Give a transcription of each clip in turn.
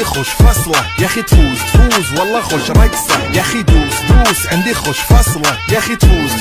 عندي خوش فصلة يا اخي تفوز والله خوش رقصة يا اخي دوس عندي خوش فصلة يا اخي تفوز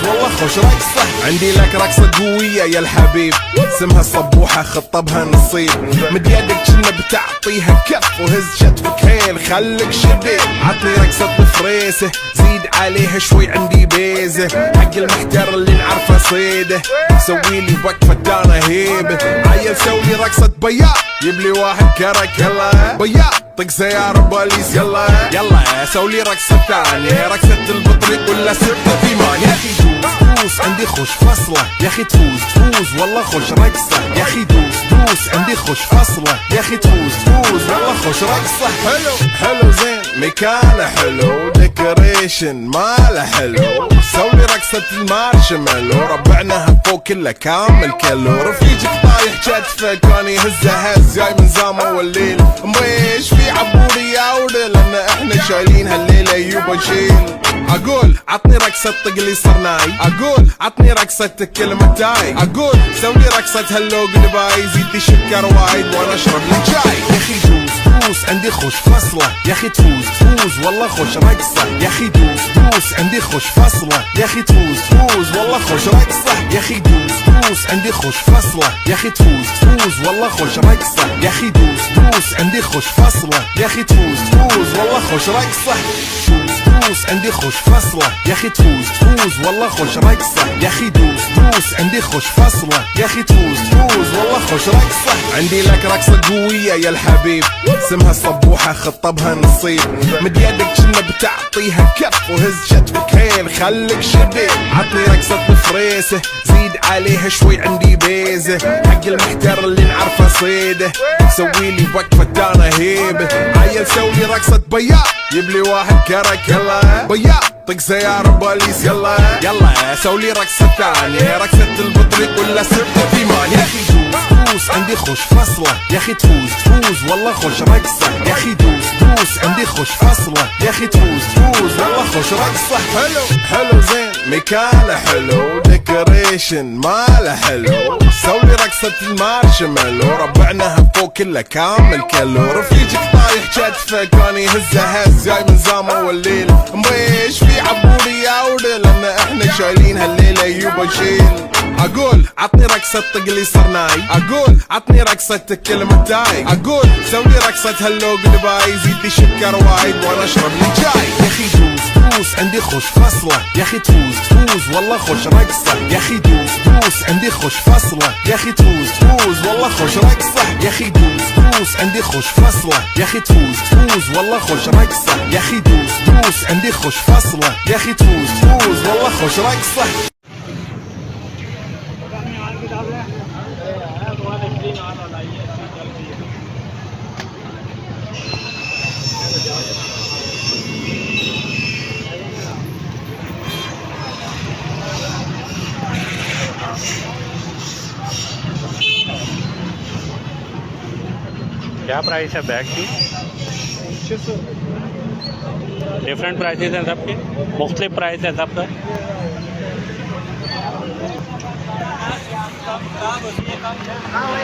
والله خوش رقصة. عندي لك رقصة قوية يا الحبيب اسمها الصبوحة خطبها نصيب مد يدك كنا بتعطيها كف وهز شتفك هيل خليك شديد. عطني رقصة فريسة زيد عليها شوي عندي بيزة حق المحتر اللي نعرفه صيده سويلي وقفة انا هيبة عيل سوي رقصة بياض يبلي واحد كرك يلا بياض طق سيارة بوليس يلا سولي رقصة ثانية رقصة البطريق ولا ستة في مان. يا اخي دوس عندي خوش فصلة يا اخي تفوز والله خوش رقصة يا اخي دوس عندي خوش فصلة يا اخي تفوز والله خوش رقصة. حلو زين مكانه حلو ديكوريشن ماله حلو سولي رقصة المارشميلو ربعناها فوق كله كامل كيلو رفيجك طايح كتفك كان يهزه هز جاي من زامه والليل مبيش في عبوري يا ودل لان احنا شايلين هالليلة يوبا شيل. اقول عطني رقصة طقلي صرناي اقول عطني رقصة كلمة تاي اقول سوي رقصة هاللوق نباي زيدي شكر وايد وانا اشرب لي شاي. يا اخي دوس عندي خوش فصلة يا اخي تفوز والله خوش رقصة يا اخي دوس عندي خوش فصلة يا اخي تفوز والله خوش رقصة. يا اخي دوس عندي خوش فصلة يا اخي تفوز والله خوش رقصة يا اخي دوس عندي خوش فصلة يا اخي تفوز والله خوش رقصة. دوس عندي خوش فصلة يا اخي تفوز والله خوش رقصة يا اخي دوس عندي خوش فصلة يا اخي تفوز والله خوش رقصة. عندي لك رقصة قوية يا الحبيب اسمها الصبوحة خطبها نصيب مد يدك كنا بتعطيها كف وهز شتفك هيل خليك شديد. عطني رقصة فريسة زيد عليها شوي عندي بيزة حق المحتر اللي نعرفه صيده سويلي وقفة انا هيبة عيل سوي رقصة بياض يبلي واحد كرك يلا بياض طق سيارة بوليس يلا سولي رقصة ثانية رقصة البطريق ولا ستة في مان. يا اخي دوس عندي خوش فصلة يا اخي تفوز والله خوش رقصة يا اخي دوس عندي خوش فصلة يا اخي تفوز والله خوش رقصة. حلو زين مكانه حلو ديكوريشن ماله حلو سولي رقصة المارشميلو ربعناها فوق كله كامل كيلو رفيجك طايح كتفك كان يهزه هز جاي من زامه والليل مبيش في عبوري يا ودل لان احنا شايلين هالليلة يوبا شيل. اقول عطني رقصة طقلي صرناي اقول عطني رقصة كلمة تاي اقول سوي رقصة هاللوق نباي زيدي شكر وايد وانا اشرب لي شاي. يا اخي دوس عندي خوش فصلة يا اخي تفوز والله خوش رقصة يا اخي دوس عندي خوش فصلة يا اخي تفوز والله خوش رقصة. يا اخي دوس عندي خوش فصلة يا اخي تفوز والله خوش رقصة يا اخي دوس عندي خوش فصلة يا اخي تفوز والله خوش رقصة. क्या प्राइस है बैग की? डिफरेंट प्राइसेस हैं सबके मुख्तलिफ प्राइस है सबका। हाँ